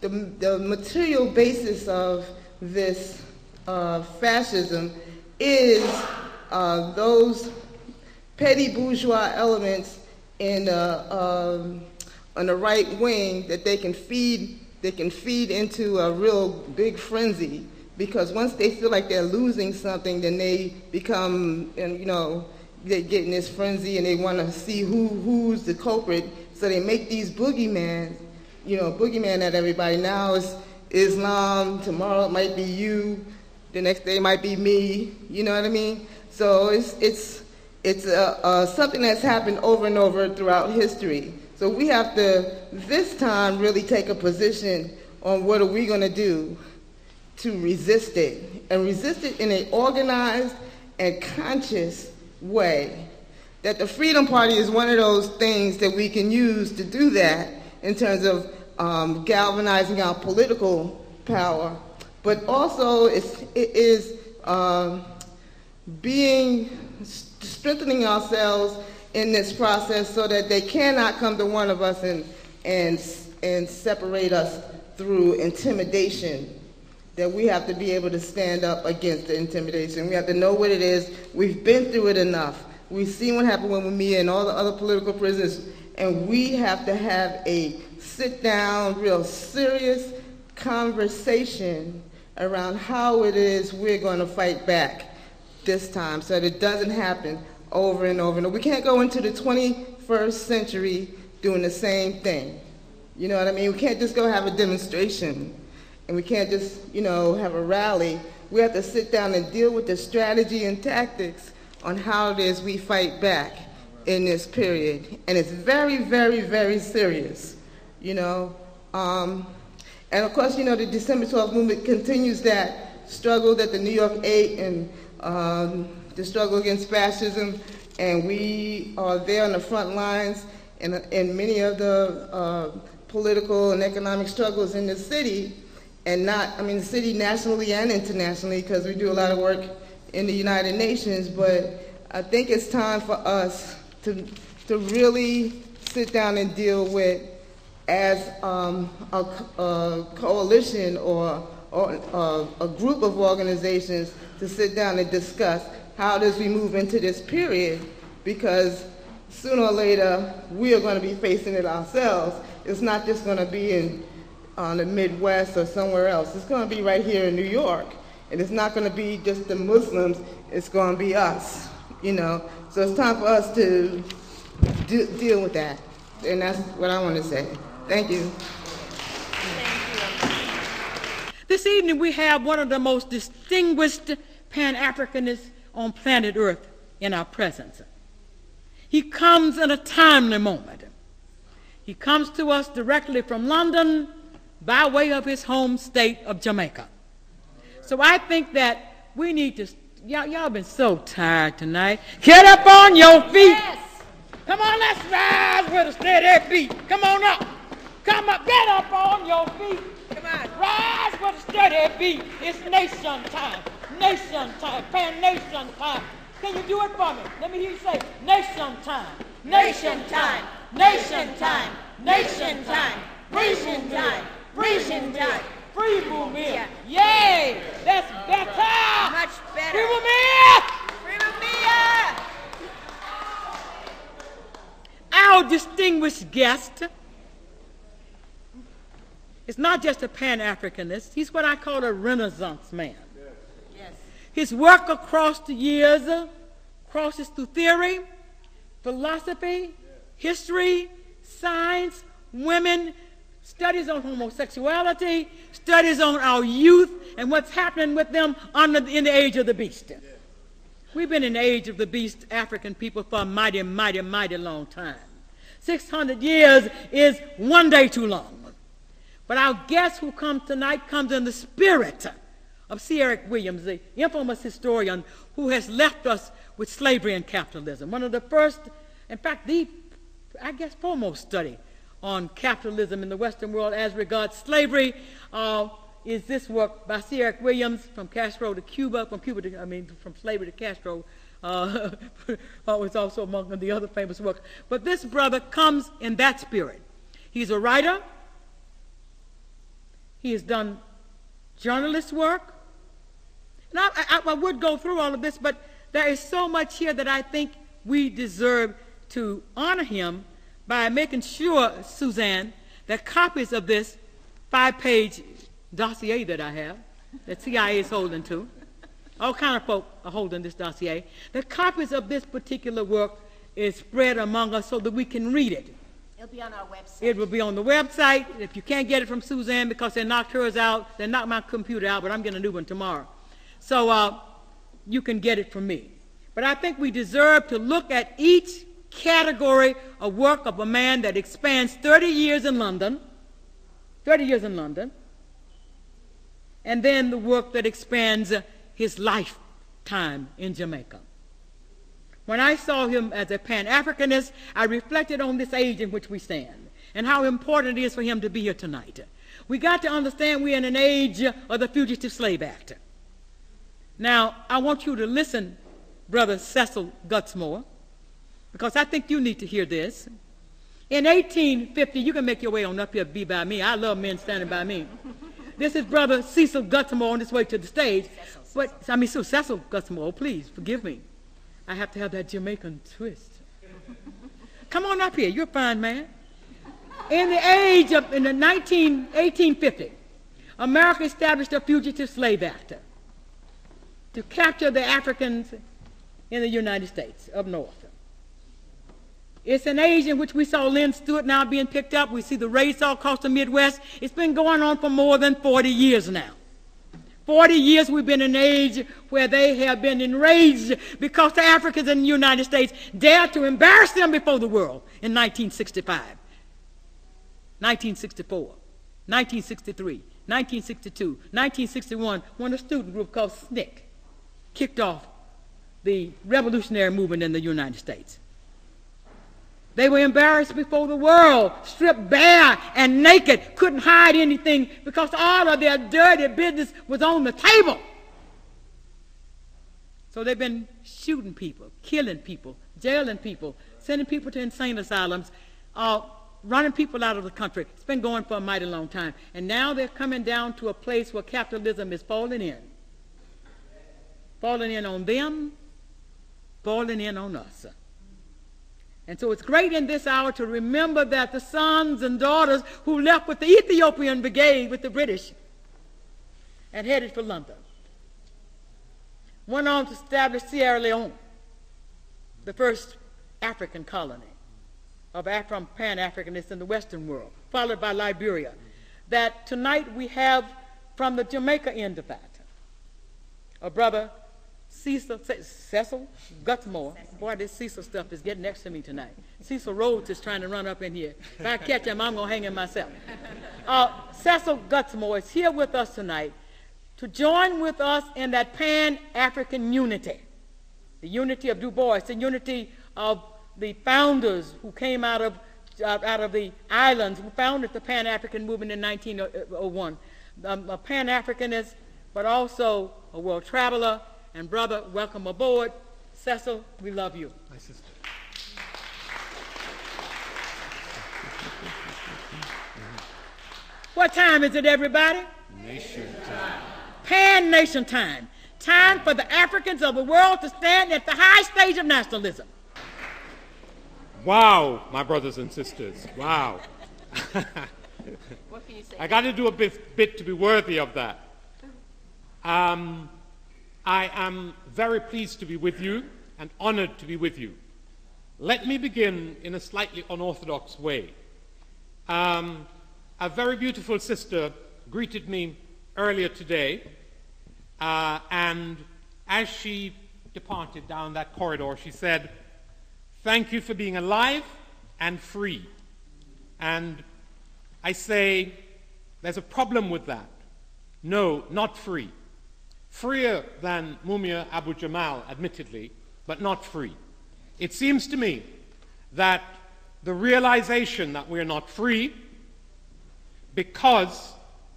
the material basis of this fascism is those petty bourgeois elements on the right wing that they can feed into a real big frenzy, because once they feel like they're losing something, then they become, they get in this frenzy and they want to see who's the culprit. So they make these boogeyman at everybody. Now it's Islam, tomorrow it might be you, the next day it might be me. You know what I mean? So it's something that's happened over and over throughout history. So we have to, this time, really take a position on what are we going to do to resist it, and resist it in an organized and conscious way. That the Freedom Party is one of those things that we can use to do that in terms of galvanizing our political power, but also it is strengthening ourselves in this process so that they cannot come to one of us and separate us through intimidation. That we have to be able to stand up against the intimidation. We have to know what it is. We've been through it enough. We've seen what happened with Mumia and all the other political prisoners, and we have to have a sit-down, real serious conversation around how it is we're going to fight back this time so that it doesn't happen over and over. And we can't go into the 21st century doing the same thing. You know what I mean? We can't just go have a demonstration, and we can't just, have a rally. We have to sit down and deal with the strategy and tactics on how it is we fight back in this period. And it's very, very, very serious, And of course, the December 12th movement continues that struggle that the New York 8 and the struggle against fascism, and we are there on the front lines in many of the political and economic struggles in the city, and the city nationally and internationally, because we do a lot of work in the United Nations. But I think it's time for us to really sit down and deal with, as a coalition or a group of organizations, to sit down and discuss how does we move into this period, because sooner or later we are going to be facing it ourselves. It's not just going to be in the Midwest or somewhere else. It's going to be right here in New York, and it's not going to be just the Muslims. It's going to be us, So it's time for us to deal with that, and that's what I want to say. Thank you. This evening we have one of the most distinguished Pan-Africanists on planet Earth in our presence. He comes in a timely moment. He comes to us directly from London by way of his home state of Jamaica. So I think that we need to, y'all been so tired tonight. Get up on your feet. Yes. Come on, let's rise with a steady beat. Come on up. Come up, get up on your feet. Come on. Rise with a steady beat. It's nation time. Nation time. Pan-nation time. Can you do it for me? Let me hear you say, nation time. Nation time. Nation time. Nation time. Nation time. Nation time. Free Mumia. Yay! That's better. Much better. Free Mumia. Free Mumia. Our distinguished guest is not just a Pan-Africanist. He's what I call a Renaissance man. Yes. His work across the years crosses through theory, philosophy, history, science, women, studies on homosexuality, studies on our youth and what's happening with them in the age of the beast. Yes. We've been in the age of the beast, African people, for a mighty, mighty, mighty long time. 600 years is one day too long. But our guest who comes tonight comes in the spirit of C. Eric Williams, the infamous historian who has left us with Slavery and Capitalism. One of the first, in fact, foremost study on capitalism in the Western world as regards slavery is this work by C. Eric Williams, From Castro to Cuba, from slavery to Castro. Was also among the other famous works. But this brother comes in that spirit. He's a writer. He has done journalist work. And I would go through all of this, but there is so much here that I think we deserve to honor him by making sure, Suzanne, that copies of this 5-page dossier that I have, that CIA is holding to, all kind of folk are holding this dossier, the copies of this particular work is spread among us so that we can read it. It'll be on our website. It will be on the website. If you can't get it from Suzanne because they knocked hers out, they knocked my computer out, but I'm getting a new one tomorrow. So you can get it from me. But I think we deserve to look at each category of work of a man that expands 30 years in London, and then the work that expands his lifetime in Jamaica. When I saw him as a Pan-Africanist, I reflected on this age in which we stand and how important it is for him to be here tonight. We got to understand we're in an age of the Fugitive Slave Act. Now, I want you to listen, Brother Cecil Gutzmore, because I think you need to hear this. In 1850, you can make your way on up here, be by me. I love men standing by me. This is Brother Cecil Gutzmore on his way to the stage. Cecil Gutzmore, please, forgive me. I have to have that Jamaican twist. Come on up here, you're a fine man. In the 1850, America established a Fugitive Slave Act to capture the Africans in the United States up north. It's an age in which we saw Lynn Stewart now being picked up. We see the raids all across the Midwest. It's been going on for more than 40 years now. 40 years we've been in an age where they have been enraged because the Africans in the United States dared to embarrass them before the world in 1965, 1964, 1963, 1962, 1961, when a student group called SNCC kicked off the revolutionary movement in the United States. They were embarrassed before the world, stripped bare and naked, couldn't hide anything because all of their dirty business was on the table. So they've been shooting people, killing people, jailing people, sending people to insane asylums, running people out of the country. It's been going for a mighty long time. And now they're coming down to a place where capitalism is falling in. Falling in on them, falling in on us. And so it's great in this hour to remember that the sons and daughters who left with the Ethiopian Brigade with the British and headed for London went on to establish Sierra Leone, the first African colony of Pan-Africanists in the Western world, followed by Liberia. That tonight we have from the Jamaica end of that, a brother Cecil Gutzmore. Boy, this Cecil stuff is getting next to me tonight. Cecil Rhodes is trying to run up in here. If I catch him, I'm going to hang him myself. Cecil Gutzmore is here with us tonight to join with us in that Pan-African unity, the unity of Du Bois, the unity of the founders who came out of the islands, who founded the Pan-African movement in 1901. A Pan-Africanist, but also a world traveler. And brother, welcome aboard. Cecil, we love you. My sister. What time is it, everybody? Nation time. Pan-nation time. Time for the Africans of the world to stand at the high stage of nationalism. Wow, my brothers and sisters. Wow. What can you say? I got to do a bit to be worthy of that. I am very pleased to be with you and honored to be with you. Let me begin in a slightly unorthodox way. A very beautiful sister greeted me earlier today, and as she departed down that corridor, she said, "Thank you for being alive and free." And I say, there's a problem with that. No, not free. Freer than Mumia Abu Jamal, admittedly, but not free. It seems to me that the realization that we're not free because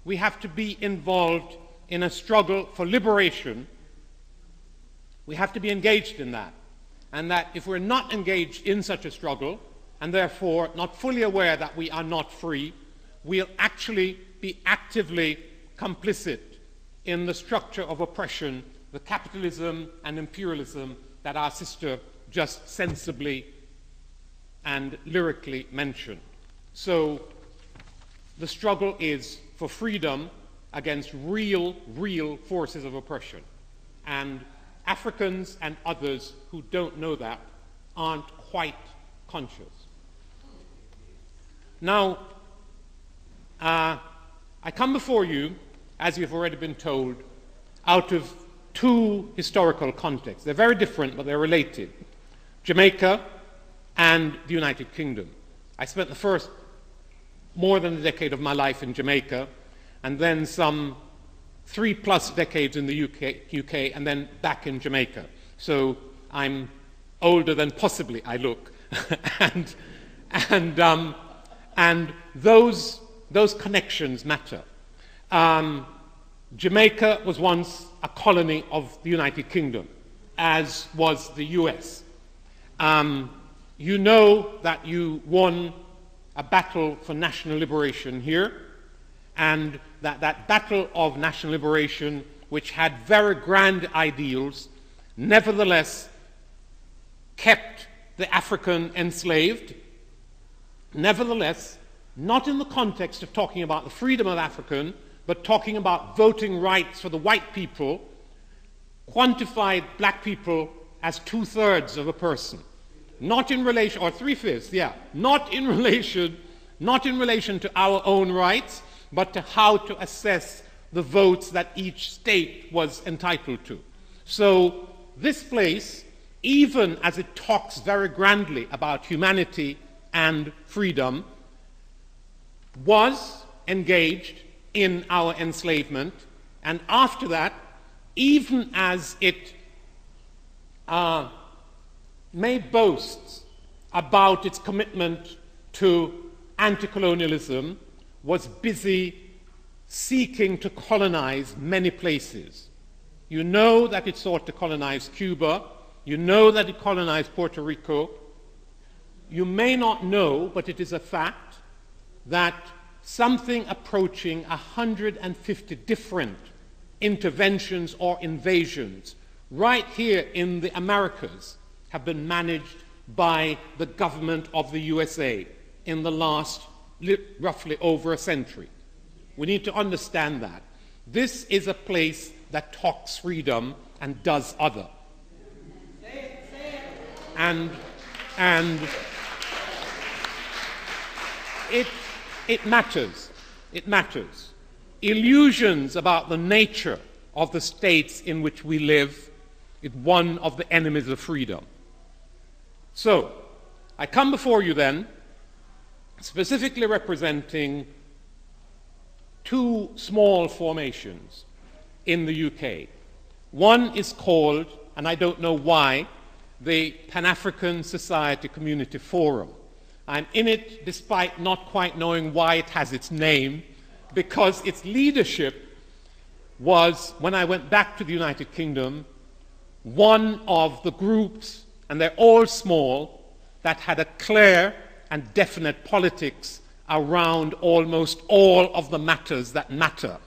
we have to be involved in a struggle for liberation, we have to be engaged in that. And that if we're not engaged in such a struggle, and therefore not fully aware that we are not free, we'll actually be actively complicit in the structure of oppression, the capitalism and imperialism that our sister just sensibly and lyrically mentioned. So the struggle is for freedom against real forces of oppression. And Africans and others who don't know that aren't quite conscious. Now, I come before you, as you've already been told, out of two historical contexts. They're very different, but they're related. Jamaica and the United Kingdom. I spent the first more than a decade of my life in Jamaica, and then some 3+ decades in the UK, and then back in Jamaica. So I'm older than possibly I look. and those connections matter. Jamaica was once a colony of the United Kingdom, as was the US. You know that you won a battle for national liberation here, and that battle of national liberation, which had very grand ideals, nevertheless kept the African enslaved, nevertheless, not in the context of talking about the freedom of African, but talking about voting rights for the white people, quantified black people as 2/3 of a person. Not in relation, or 3/5, yeah, not in relation to our own rights, but to how to assess the votes that each state was entitled to. So this place, even as it talks very grandly about humanity and freedom, was engaged in our enslavement, and after that, even as it made boasts about its commitment to anti-colonialism, was busy seeking to colonize many places. You know that it sought to colonize Cuba. You know that it colonized Puerto Rico. You may not know, but it is a fact, that something approaching 150 different interventions or invasions right here in the Americas have been managed by the government of the USA in the last roughly over a century. We need to understand that. This is a place that talks freedom and does other. And it matters. It matters. Illusions about the nature of the states in which we live is one of the enemies of freedom. So, I come before you then, specifically representing two small formations in the UK. One is called, and I don't know why, the Pan-African Society Community Forum. I'm in it despite not quite knowing why it has its name, because its leadership was, when I went back to the United Kingdom, one of the groups, and they're all small, that had a clear and definite politics around almost all of the matters that matter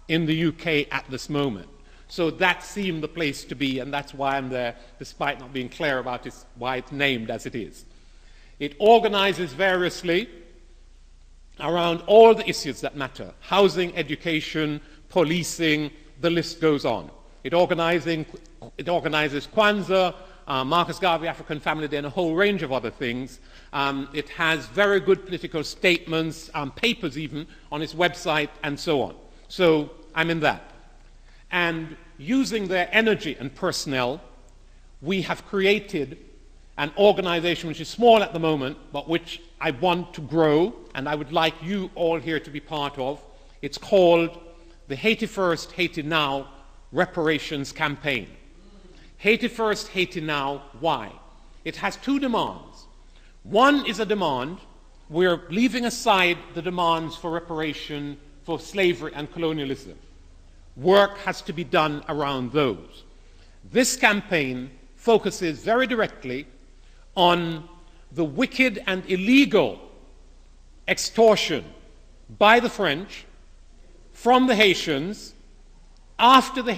in the UK at this moment. So that seemed the place to be, and that's why I'm there, despite not being clear about why it's named as it is. It organizes variously around all the issues that matter: housing, education, policing, the list goes on. It organizes Kwanzaa, Marcus Garvey African Family Day, and a whole range of other things. It has very good political statements, papers even, on its website, and so on. So I'm in that. And using their energy and personnel, we have created an organization which is small at the moment, but which I want to grow, and I would like you all here to be part of. It's called the Haiti First, Haiti Now Reparations Campaign. Haiti First, Haiti Now, why? It has two demands. One is a demand, we're leaving aside the demands for reparation for slavery and colonialism. Work has to be done around those. This campaign focuses very directly on the wicked and illegal extortion by the French from the Haitians after the